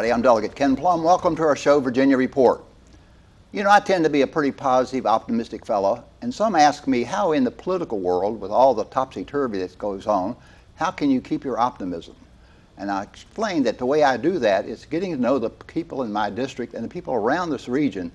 everybody. I'm Delegate Ken Plum. Welcome to our show, Virginia Report. You know, I tend to be a pretty positive, optimistic fellow, and some ask me how in the political world, with all the topsy-turvy that goes on, how can you keep your optimism? And I explain that the way I do that is getting to know the people in my district and the people around this region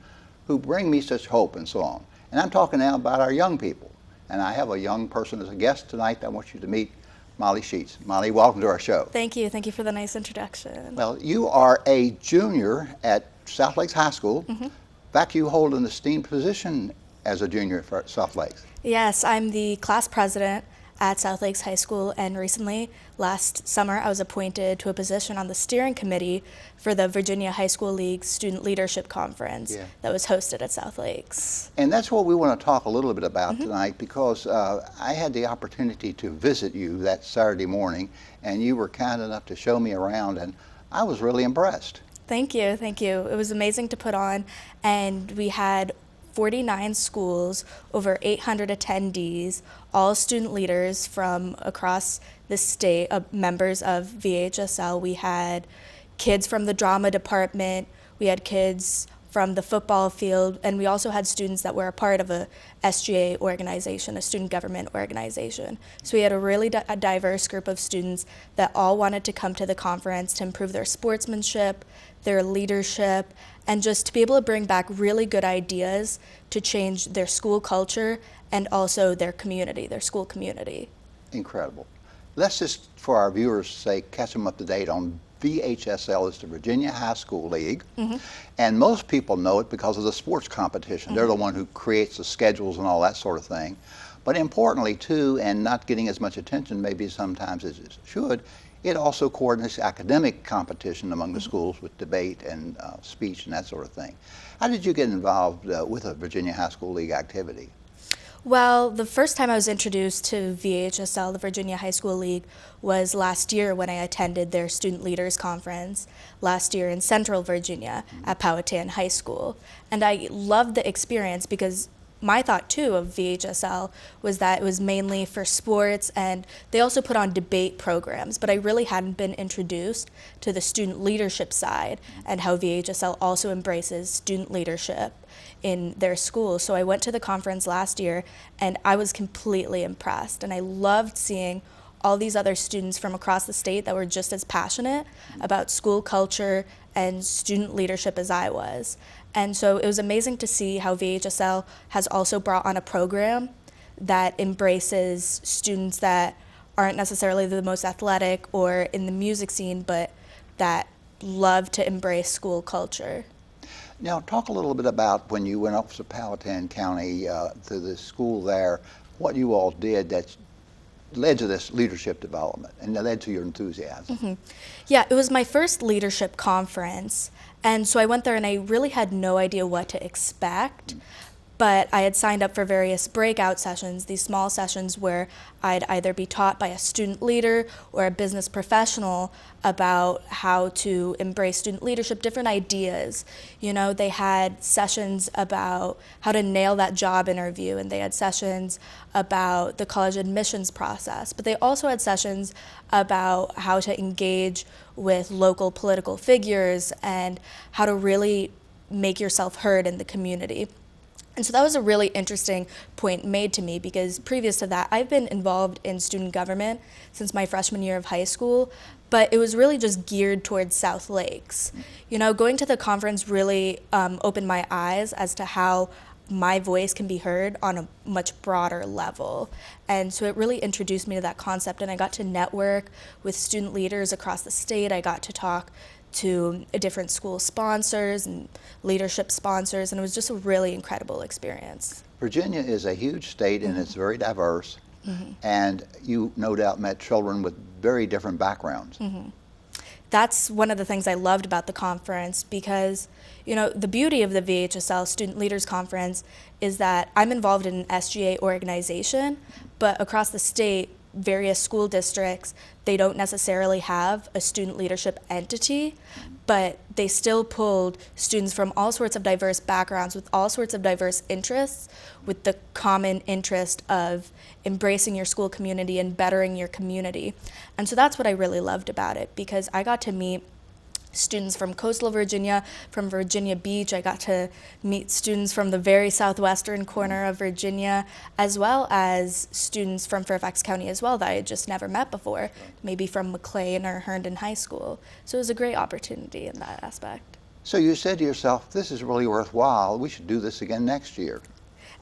who bring me such hope and so on. And I'm talking now about our young people. And I have a young person as a guest tonight that I want you to meet, Molly Sheets. Molly, welcome to our show. Thank you. Thank you for the nice introduction. Well, you are a junior at South Lakes High School. In fact, you hold an esteemed position as a junior at South Lakes. Yes, I'm the class president at South Lakes High School, and recently, last summer, I was appointed to a position on the steering committee for the Virginia High School League Student Leadership Conference that was hosted at South Lakes. And that's what we want to talk a little bit about tonight, because I had the opportunity to visit you that Saturday morning, and you were kind enough to show me around, and I was really impressed. Thank you, thank you. It was amazing to put on, and we had 49 schools, over 800 attendees, all student leaders from across the state, members of VHSL. We had kids from the drama department, we had kids from the football field, and we also had students that were a part of a SGA organization, a student government organization. So we had a really diverse group of students that all wanted to come to the conference to improve their sportsmanship, their leadership, and just to be able to bring back really good ideas to change their school culture and also their community, their school community. Incredible. Let's just, for our viewers' sake, catch them up to date on VHSL. Is the Virginia High School League, and most people know it because of the sports competition. They're the one who creates the schedules and all that sort of thing. But importantly too, and not getting as much attention maybe sometimes as it should, it also coordinates academic competition among the schools with debate and speech and that sort of thing. How did you get involved with a Virginia High School League activity? Well, the first time I was introduced to VHSL, the Virginia High School League, was last year when I attended their Student Leaders Conference last year in Central Virginia at Powhatan High School. And I loved the experience because my thought too of VHSL was that it was mainly for sports, and they also put on debate programs, but I really hadn't been introduced to the student leadership side and how VHSL also embraces student leadership in their school. So I went to the conference last year and I was completely impressed, and I loved seeing all these other students from across the state that were just as passionate about school culture and student leadership as I was. And so it was amazing to see how VHSL has also brought on a program that embraces students that aren't necessarily the most athletic or in the music scene, but that love to embrace school culture. Now, talk a little bit about when you went up to Powhatan County to the school there, what you all did that led to this leadership development and that led to your enthusiasm. Yeah, it was my first leadership conference, and so I went there and I really had no idea what to expect. But I had signed up for various breakout sessions, these small sessions where I'd either be taught by a student leader or a business professional about how to embrace student leadership, different ideas. You know, they had sessions about how to nail that job interview, and they had sessions about the college admissions process, but they also had sessions about how to engage with local political figures and how to really make yourself heard in the community. And so that was a really interesting point made to me, because previous to that, I've been involved in student government since my freshman year of high school, but it was really just geared towards South Lakes. You know, going to the conference really opened my eyes as to how my voice can be heard on a much broader level. And so it really introduced me to that concept, and I got to network with student leaders across the state. I got to talk to different school sponsors and leadership sponsors, and it was just a really incredible experience. Virginia is a huge state and it's very diverse, and you no doubt met children with very different backgrounds. That's one of the things I loved about the conference, because, you know, the beauty of the VHSL Student Leaders Conference is that I'm involved in an SGA organization, but across the state, various school districts, they don't necessarily have a student leadership entity, but they still pulled students from all sorts of diverse backgrounds with all sorts of diverse interests, with the common interest of embracing your school community and bettering your community. And so that's what I really loved about it, because I got to meet students from coastal Virginia, from Virginia Beach. I got to meet students from the very southwestern corner of Virginia, as well as students from Fairfax County as well that I had just never met before, maybe from McLean or Herndon High School. So it was a great opportunity in that aspect. So you said to yourself, this is really worthwhile. We should do this again next year.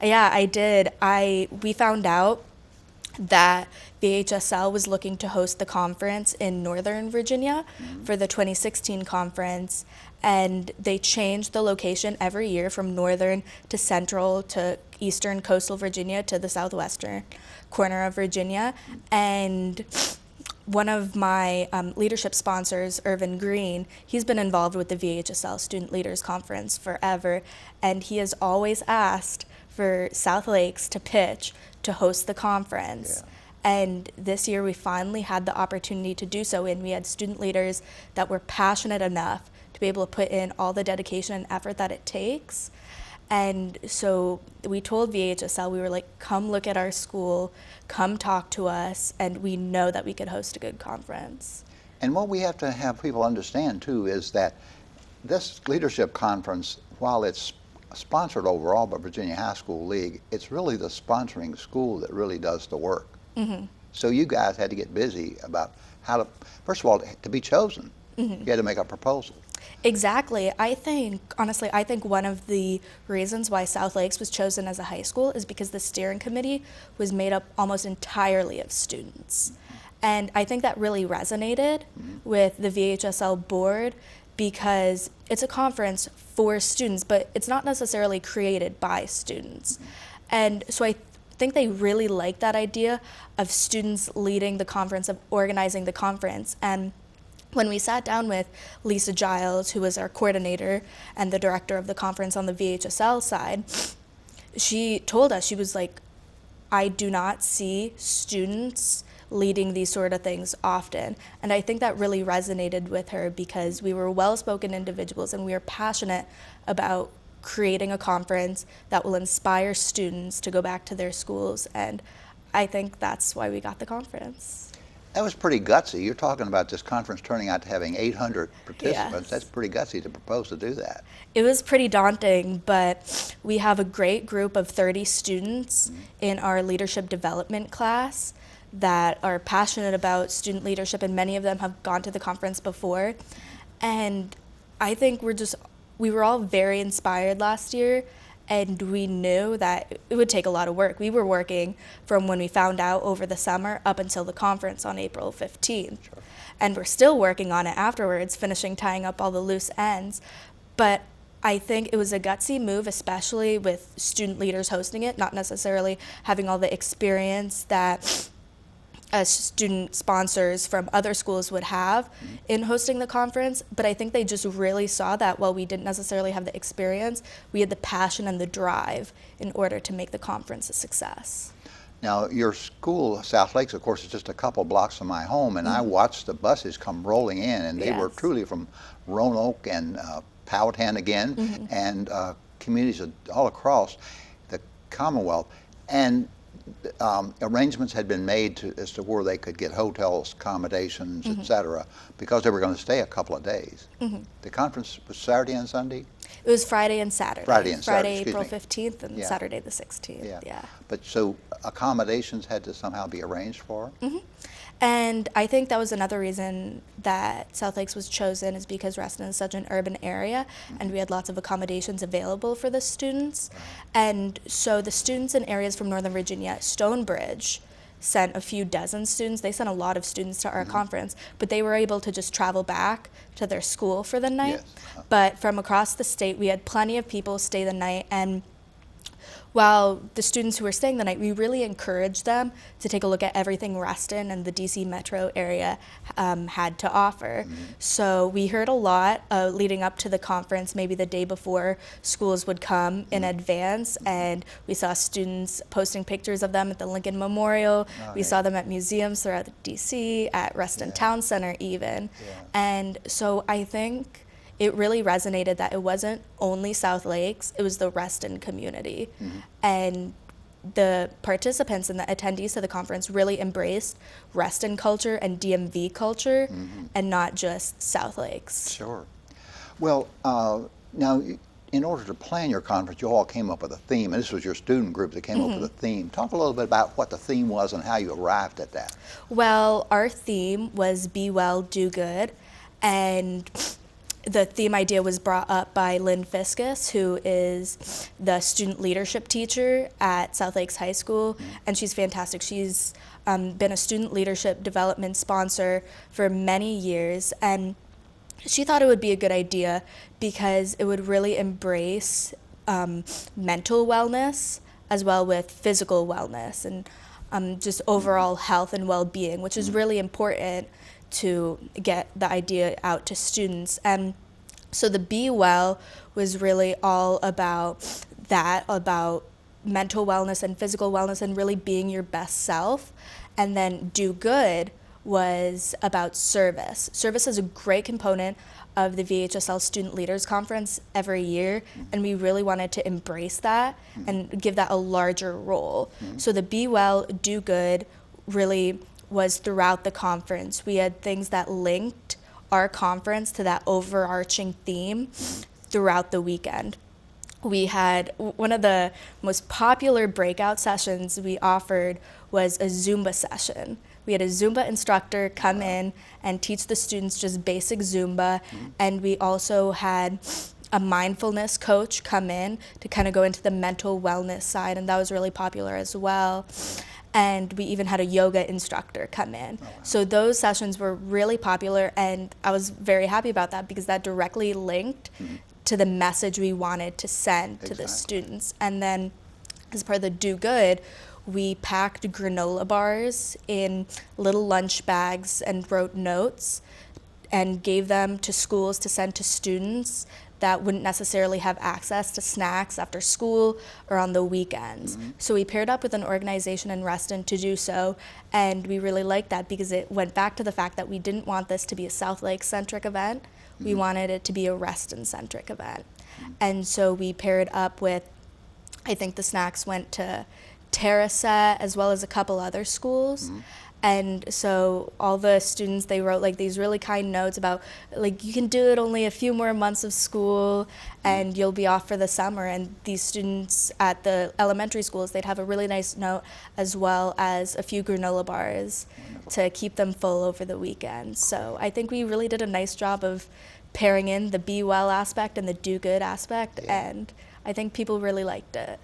Yeah, I did. We found out that VHSL was looking to host the conference in Northern Virginia for the 2016 conference, and they changed the location every year from Northern to Central to Eastern Coastal Virginia to the southwestern corner of Virginia. And one of my leadership sponsors, Irvin Green, he's been involved with the VHSL Student Leaders Conference forever, and he has always asked for South Lakes to pitch to host the conference. Yeah. And this year we finally had the opportunity to do so, and we had student leaders that were passionate enough to be able to put in all the dedication and effort that it takes. And so we told VHSL, we were like, come look at our school, come talk to us, and we know that we could host a good conference. And what we have to have people understand too is that this leadership conference, while it's sponsored overall by Virginia High School League, it's really the sponsoring school that really does the work. Mm-hmm. So you guys had to get busy about how to, first of all, to be chosen, you had to make a proposal. Exactly. I think one of the reasons why South Lakes was chosen as a high school is because the steering committee was made up almost entirely of students. And I think that really resonated with the VHSL board, because it's a conference for students, but it's not necessarily created by students. And so I think they really like that idea of students leading the conference, of organizing the conference. And when we sat down with Lisa Giles, who was our coordinator and the director of the conference on the VHSL side, she told us, she was like, I do not see students leading these sort of things often. And I think that really resonated with her, because we were well-spoken individuals and we are passionate about creating a conference that will inspire students to go back to their schools. And I think that's why we got the conference. That was pretty gutsy. You're talking about this conference turning out to having 800 participants. Yes. That's pretty gutsy to propose to do that. It was pretty daunting, but we have a great group of 30 students in our leadership development class that are passionate about student leadership, and many of them have gone to the conference before. And I think we were all very inspired last year, and we knew that it would take a lot of work. We were working from when we found out over the summer up until the conference on April 15th. Sure. And we're still working on it afterwards, finishing tying up all the loose ends. But I think it was a gutsy move, especially with student leaders hosting it, not necessarily having all the experience that student sponsors from other schools would have in hosting the conference. But I think they just really saw that while we didn't necessarily have the experience, we had the passion and the drive in order to make the conference a success. Now, your school, South Lakes, of course, is just a couple blocks from my home, and I watched the buses come rolling in, and they were truly from Roanoke and Powhatan again, and communities all across the Commonwealth. And arrangements had been made as to where they could get hotels, accommodations, etc., because they were going to stay a couple of days. The conference was Saturday and Sunday? It was Friday and Saturday. Friday, April 15th and Saturday the 16th. Yeah. But so accommodations had to somehow be arranged for? And I think that was another reason that South Lakes was chosen, is because Reston is such an urban area, and we had lots of accommodations available for the students. And so the students in areas from Northern Virginia, Stonebridge sent a few dozen students. They sent a lot of students to our conference, but they were able to just travel back to their school for the night. But from across the state, we had plenty of people stay the night, and while the students who were staying the night, we really encouraged them to take a look at everything Reston and the DC metro area had to offer. So we heard a lot leading up to the conference, maybe the day before schools would come in advance, and we saw students posting pictures of them at the Lincoln Memorial. We saw them at museums throughout DC, at Reston Town Center even. And so I think it really resonated that it wasn't only South Lakes, it was the Reston community. And the participants and the attendees to the conference really embraced Reston culture and DMV culture, and not just South Lakes. Sure. Well, now, in order to plan your conference, you all came up with a theme, and this was your student group that came up with a theme. Talk a little bit about what the theme was and how you arrived at that. Well, our theme was Be Well, Do Good, and the theme idea was brought up by Lynn Fiscus, who is the student leadership teacher at South Lakes High School, and she's fantastic. She's been a student leadership development sponsor for many years, and she thought it would be a good idea because it would really embrace mental wellness as well with physical wellness and just overall health and well-being, which is really important to get the idea out to students. And so the Be Well was really all about that, about mental wellness and physical wellness and really being your best self. And then Do Good was about service. Service is a great component of the VHSL Student Leaders Conference every year, and we really wanted to embrace that and give that a larger role. So the Be Well, Do Good really was throughout the conference. We had things that linked our conference to that overarching theme throughout the weekend. We had one of the most popular breakout sessions we offered was a Zumba session. We had a Zumba instructor come in and teach the students just basic Zumba, and we also had a mindfulness coach come in to kind of go into the mental wellness side, and that was really popular as well. And we even had a yoga instructor come in. So those sessions were really popular, and I was very happy about that because that directly linked to the message we wanted to send to the students. And then as part of the Do Good, we packed granola bars in little lunch bags and wrote notes and gave them to schools to send to students that wouldn't necessarily have access to snacks after school or on the weekends. So we paired up with an organization in Reston to do so, and we really liked that because it went back to the fact that we didn't want this to be a South Lake-centric event. We wanted it to be a Reston-centric event. And so we paired up with, I think the snacks went to Terraset as well as a couple other schools. And so all the students, they wrote like these really kind notes about like, you can do it only a few more months of school and you'll be off for the summer. And these students at the elementary schools, they'd have a really nice note as well as a few granola bars to keep them full over the weekend. So I think we really did a nice job of pairing in the Be Well aspect and the Do Good aspect, and I think people really liked it.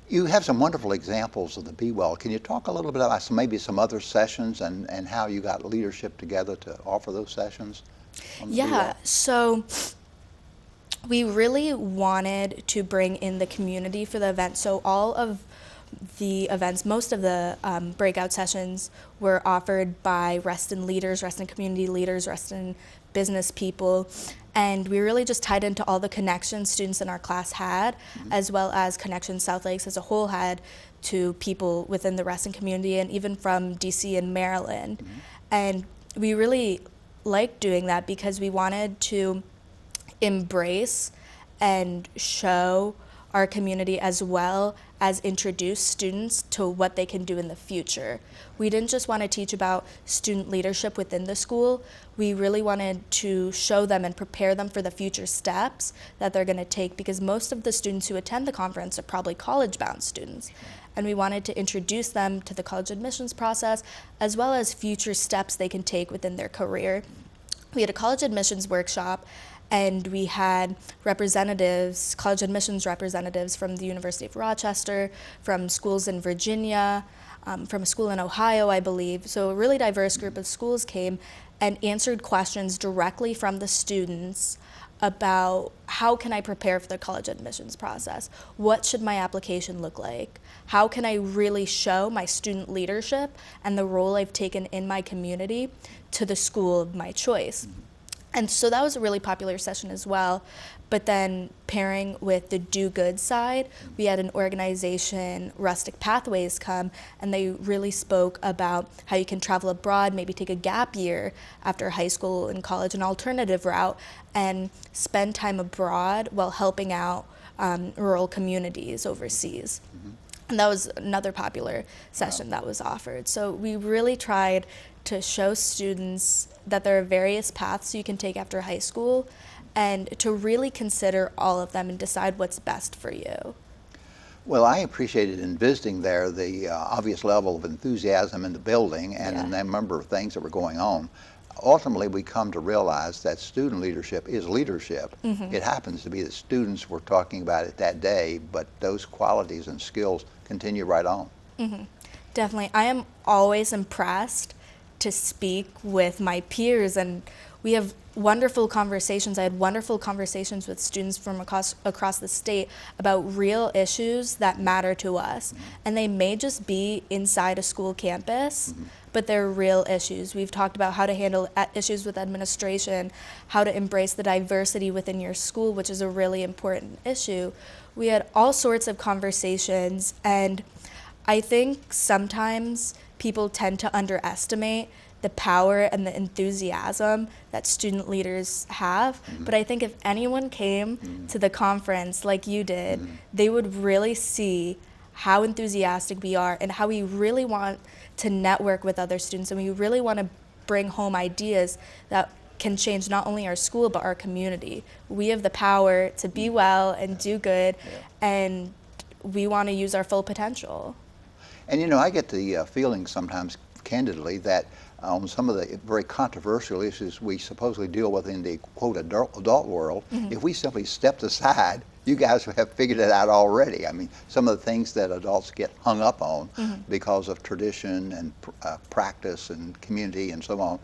You have some wonderful examples of the Be Well. Can you talk a little bit about maybe some other sessions and how you got leadership together to offer those sessions? Yeah, so we really wanted to bring in the community for the event. So all of the events, most of the breakout sessions were offered by Reston leaders, Reston community leaders, Reston business people, and we really just tied into all the connections students in our class had, as well as connections South Lakes as a whole had to people within the Reston community and even from DC and Maryland. And we really liked doing that because we wanted to embrace and show our community as well as introduce students to what they can do in the future. We didn't just want to teach about student leadership within the school. We really wanted to show them and prepare them for the future steps that they're going to take, because most of the students who attend the conference are probably college-bound students. And we wanted to introduce them to the college admissions process as well as future steps they can take within their career. We had a college admissions workshop, and we had representatives, college admissions representatives from the University of Rochester, from schools in Virginia, from a school in Ohio, I believe. So a really diverse group of schools came and answered questions directly from the students about how can I prepare for the college admissions process? What should my application look like? How can I really show my student leadership and the role I've taken in my community to the school of my choice? And so that was a really popular session as well. But then pairing with the Do Good side, we had an organization, Rustic Pathways, come, and they really spoke about how you can travel abroad, maybe take a gap year after high school and college, an alternative route, and spend time abroad while helping out rural communities overseas. And that was another popular session that was offered. So we really tried to show students that there are various paths you can take after high school, and to really consider all of them and decide what's best for you. Well, I appreciated in visiting there the obvious level of enthusiasm in the building and Yeah. the number of things that were going on. Ultimately, we come to realize that student leadership is leadership. It happens to be that students were talking about it that day, but those qualities and skills continue right on. Definitely. I am always impressed to speak with my peers, and we have wonderful conversations. I had wonderful conversations with students from across the state about real issues that matter to us. And they may just be inside a school campus, but they're real issues. We've talked about how to handle issues with administration, how to embrace the diversity within your school, which is a really important issue. We had all sorts of conversations, and I think sometimes people tend to underestimate the power and the enthusiasm that student leaders have. But I think if anyone came to the conference like you did, they would really see how enthusiastic we are and how we really want to network with other students, and we really want to bring home ideas that can change not only our school but our community. We have the power to be well and do good, and we want to use our full potential. And you know, I get the feeling sometimes, candidly, that on some of the very controversial issues we supposedly deal with in the quote adult world, if we simply stepped aside, you guys have figured it out already. I mean, some of the things that adults get hung up on because of tradition and practice and community and so on,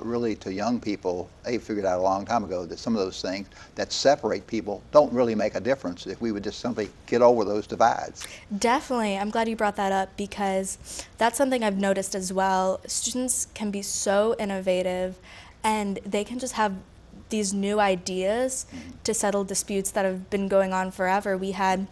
really to young people, they figured out a long time ago that some of those things that separate people don't really make a difference if we would just simply get over those divides. Definitely. I'm glad you brought that up, because that's something I've noticed as well. Students can be so innovative, and they can just have these new ideas to settle disputes that have been going on forever. We had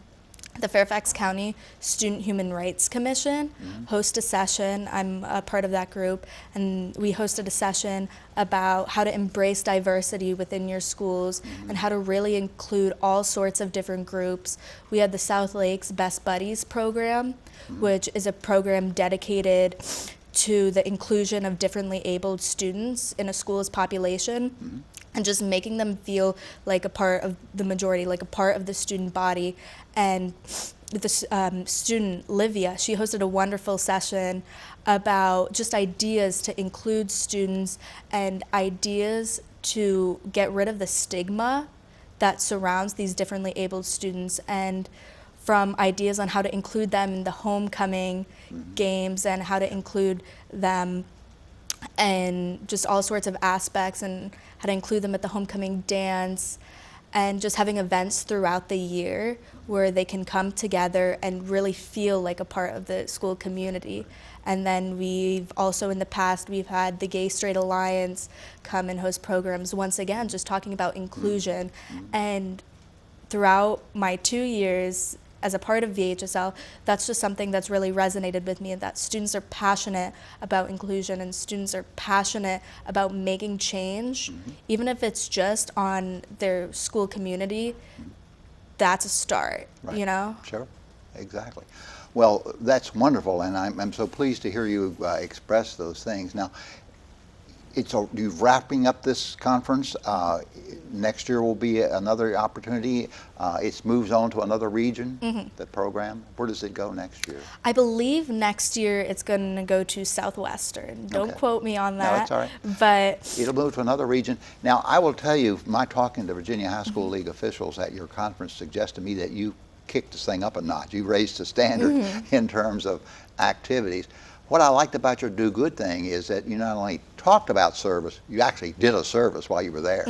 the Fairfax County Student Human Rights Commission host a session. I'm a part of that group, and we hosted a session about how to embrace diversity within your schools and how to really include all sorts of different groups. We had the South Lakes Best Buddies program, which is a program dedicated to the inclusion of differently abled students in a school's population. And just making them feel like a part of the majority, like a part of the student body. And the student, Livia, she hosted a wonderful session about just ideas to include students and ideas to get rid of the stigma that surrounds these differently abled students, and from ideas on how to include them in the homecoming games and how to include them and just all sorts of aspects, and how to include them at the homecoming dance, and just having events throughout the year where they can come together and really feel like a part of the school community. And then we've also in the past, we've had the Gay Straight Alliance come and host programs, once again, just talking about inclusion. And throughout my 2 years as a part of VHSL, that's just something that's really resonated with me, and that students are passionate about inclusion and students are passionate about making change, even if it's just on their school community. That's a start, Right. you know? Sure, exactly. Well, that's wonderful, and I'm so pleased to hear you express those things. Now, you're wrapping up this conference. Next year will be another opportunity. It moves on to another region, the program. Where does it go next year? I believe next year it's going to go to Southwestern. Don't Okay. quote me on No, that. that's all right. But It'll move to another region. Now, I will tell you, my talking to Virginia High School League officials at your conference suggested to me that you kicked this thing up a notch. You raised the standard in terms of activities. What I liked about your Do Good thing is that you not only talked about service, you actually did a service while you were there.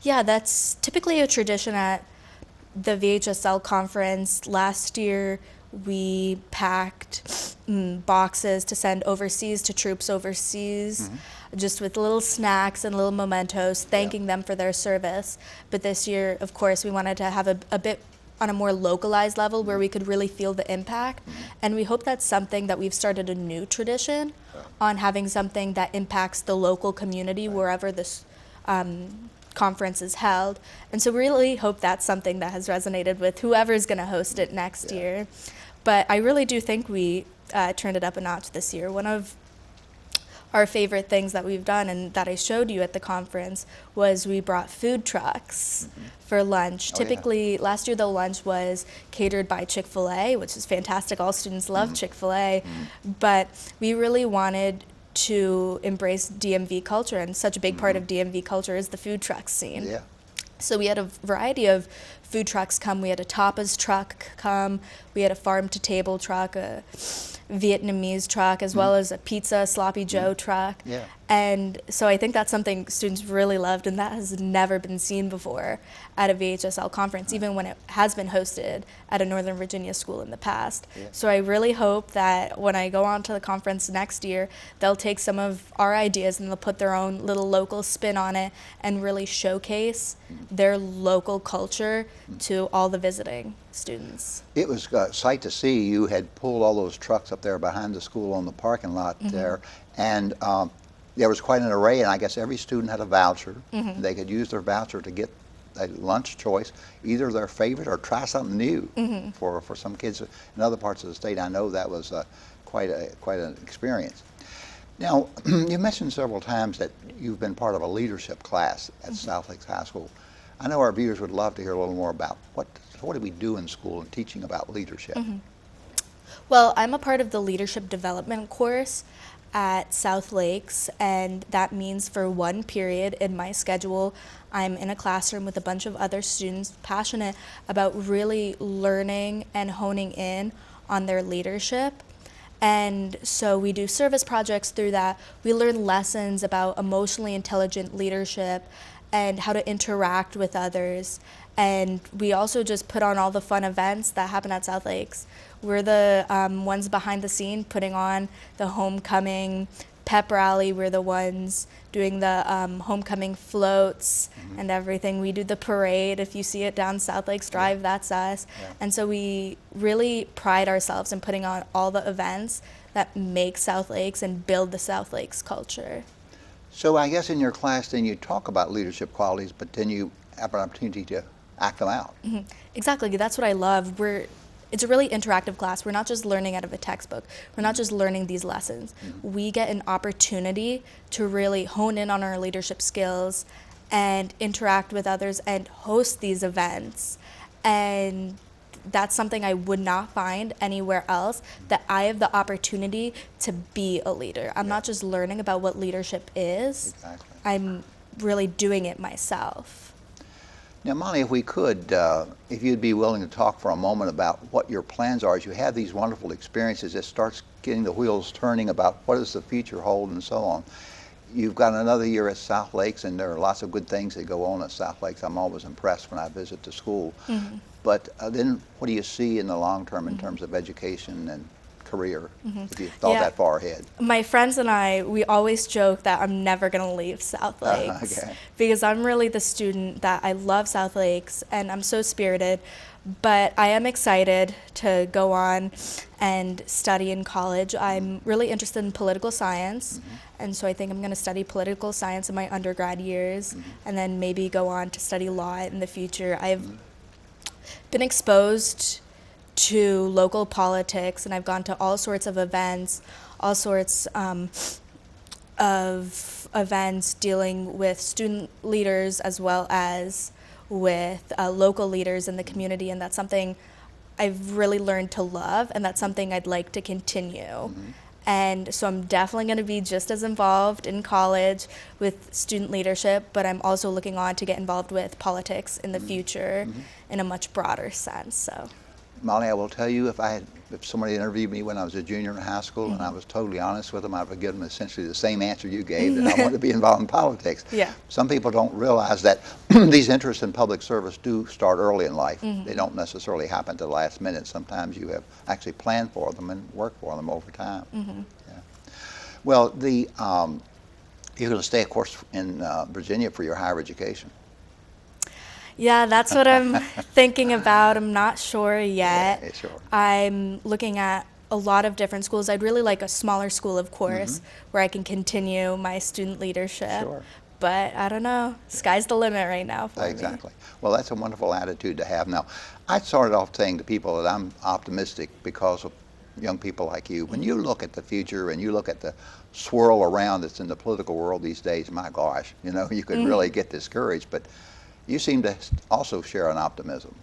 yeah, that's typically a tradition at the VHSL conference. Last year, we packed boxes to send overseas to troops overseas, just with little snacks and little mementos, thanking them for their service. But this year, of course, we wanted to have a bit on a more localized level where we could really feel the impact. And we hope that's something that we've started a new tradition on, having something that impacts the local community wherever this conference is held. And so we really hope that's something that has resonated with whoever's going to host it next year. But I really do think we turned it up a notch this year. One of our favorite things that we've done and that I showed you at the conference was we brought food trucks for lunch. Oh, Typically, last year the lunch was catered by Chick-fil-A, which is fantastic. All students love Chick-fil-A. But we really wanted to embrace DMV culture, and such a big part of DMV culture is the food truck scene. Yeah. So we had a variety of food trucks come. We had a tapas truck come. We had a farm-to-table truck, a Vietnamese truck, as well as a pizza Sloppy Joe truck. Yeah. And so I think that's something students really loved, and that has never been seen before at a VHSL conference, even when it has been hosted at a Northern Virginia school in the past. Yeah. So I really hope that when I go on to the conference next year, they'll take some of our ideas and they'll put their own little local spin on it and really showcase their local culture to all the visiting students. It was a sight to see. You had pulled all those trucks up there behind the school on the parking lot there, and there was quite an array, and I guess every student had a voucher. They could use their voucher to get a lunch choice, either their favorite or try something new. For some kids in other parts of the state, I know that was quite an experience. Now, you mentioned several times that you've been part of a leadership class at South Lakes High School. I know our viewers would love to hear a little more about what do we do in school and teaching about leadership. Well, I'm a part of the leadership development course at South Lakes, and that means for one period in my schedule, I'm in a classroom with a bunch of other students passionate about really learning and honing in on their leadership. And so we do service projects through that. We learn lessons about emotionally intelligent leadership and how to interact with others. And we also just put on all the fun events that happen at South Lakes. We're the ones behind the scene putting on the homecoming pep rally. We're the ones doing the homecoming floats and everything. We do the parade. If you see it down South Lakes Drive, that's us. And so we really pride ourselves in putting on all the events that make South Lakes and build the South Lakes culture. So I guess in your class then you talk about leadership qualities, but then you have an opportunity to act them out. Exactly, that's what I love. It's a really interactive class. We're not just learning out of a textbook. We're not just learning these lessons. We get an opportunity to really hone in on our leadership skills and interact with others and host these events. And that's something I would not find anywhere else, that I have the opportunity to be a leader. I'm not just learning about what leadership is. Exactly. I'm really doing it myself. Now, Molly, if we could, if you'd be willing to talk for a moment about what your plans are as you have these wonderful experiences, it starts getting the wheels turning about what does the future hold and so on. You've got another year at South Lakes, and there are lots of good things that go on at South Lakes. I'm always impressed when I visit the school. But then what do you see in the long term in terms of education and career, if you thought that far ahead? My friends and I, we always joke that I'm never going to leave South Lakes because I'm really the student that I love South Lakes and I'm so spirited, but I am excited to go on and study in college. I'm really interested in political science, and so I think I'm going to study political science in my undergrad years and then maybe go on to study law in the future. I've been exposed to local politics, and I've gone to all sorts of events, all sorts of events dealing with student leaders as well as with local leaders in the community, and that's something I've really learned to love, and that's something I'd like to continue. And so I'm definitely going to be just as involved in college with student leadership, but I'm also looking on to get involved with politics in the future in a much broader sense. So, Molly, I will tell you, if somebody interviewed me when I was a junior in high school and I was totally honest with them, I would give them essentially the same answer you gave, that I want to be involved in politics. Some people don't realize that these interests in public service do start early in life. They don't necessarily happen at the last minute. Sometimes you have actually planned for them and worked for them over time. Well, you're going to stay, of course, in Virginia for your higher education. Yeah, that's what I'm thinking about. I'm not sure yet. Yeah, sure. I'm looking at a lot of different schools. I'd really like a smaller school, of course, where I can continue my student leadership. Sure. but I don't know. Sky's the limit right now for me. Exactly. Well, that's a wonderful attitude to have. Now, I started off saying to people that I'm optimistic because of young people like you. When you look at the future and you look at the swirl around that's in the political world these days, my gosh, you know, you could really get discouraged. But you seem to also share an optimism.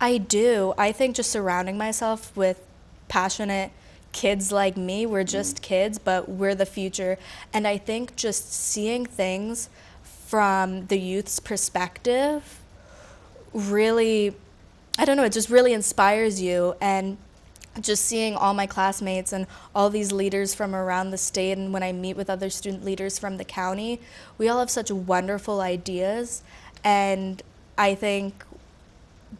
I do. I think just surrounding myself with passionate kids like me, we're just kids, but we're the future. And I think just seeing things from the youth's perspective really, I don't know, it just really inspires you. And just seeing all my classmates and all these leaders from around the state, and when I meet with other student leaders from the county, we all have such wonderful ideas. And I think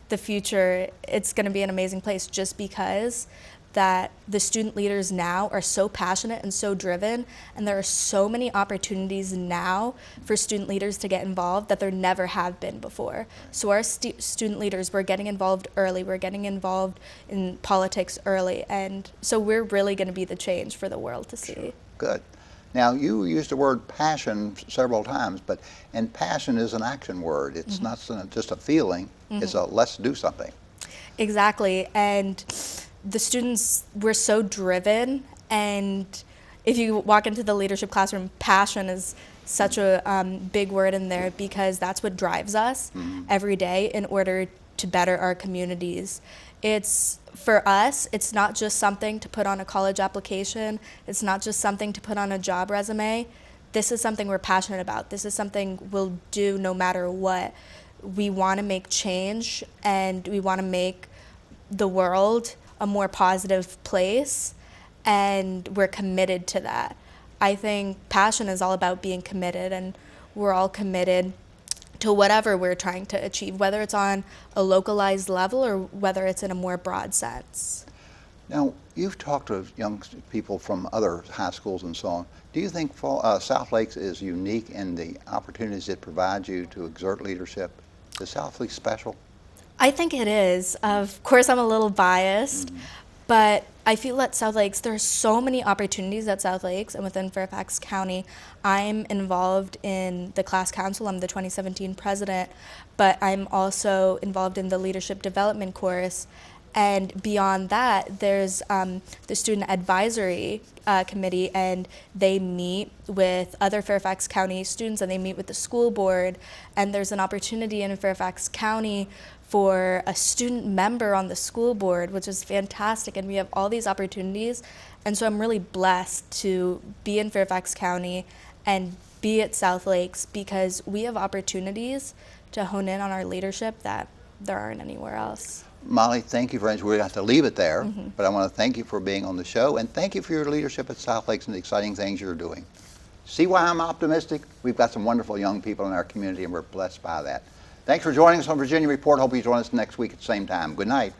the future, it's going to be an amazing place just because that the student leaders now are so passionate and so driven, and there are so many opportunities now for student leaders to get involved that there never have been before. So our student leaders, we're getting involved early, we're getting involved in politics early, and so we're really going to be the change for the world to see. Sure. Good. Now, you used the word passion several times, and passion is an action word. It's not just a feeling, it's a let's do something. Exactly, and the students, we're so driven, and if you walk into the leadership classroom, passion is such a big word in there because that's what drives us every day in order to better our communities. It's, for us, it's not just something to put on a college application. It's not just something to put on a job resume. This is something we're passionate about. This is something we'll do no matter what. We want to make change, and we want to make the world a more positive place, and we're committed to that. I think passion is all about being committed, and we're all committed to whatever we're trying to achieve, whether it's on a localized level or whether it's in a more broad sense. Now, you've talked to young people from other high schools and so on. Do you think South Lakes is unique in the opportunities it provides you to exert leadership? Is South Lakes special? I think it is. Of course, I'm a little biased, but I feel at South Lakes, there are so many opportunities at South Lakes and within Fairfax County. I'm involved in the class council. I'm the 2017 president, but I'm also involved in the leadership development course. And beyond that, there's the student advisory committee, and they meet with other Fairfax County students, and they meet with the school board. And there's an opportunity in Fairfax County for a student member on the school board, which is fantastic. And we have all these opportunities. And so I'm really blessed to be in Fairfax County and be at South Lakes because we have opportunities to hone in on our leadership that there aren't anywhere else. Molly, thank you very much. We're going to have to leave it there, but I want to thank you for being on the show, and thank you for your leadership at South Lakes and the exciting things you're doing. See why I'm optimistic? We've got some wonderful young people in our community, and we're blessed by that. Thanks for joining us on Virginia Report. Hope you join us next week at the same time. Good night.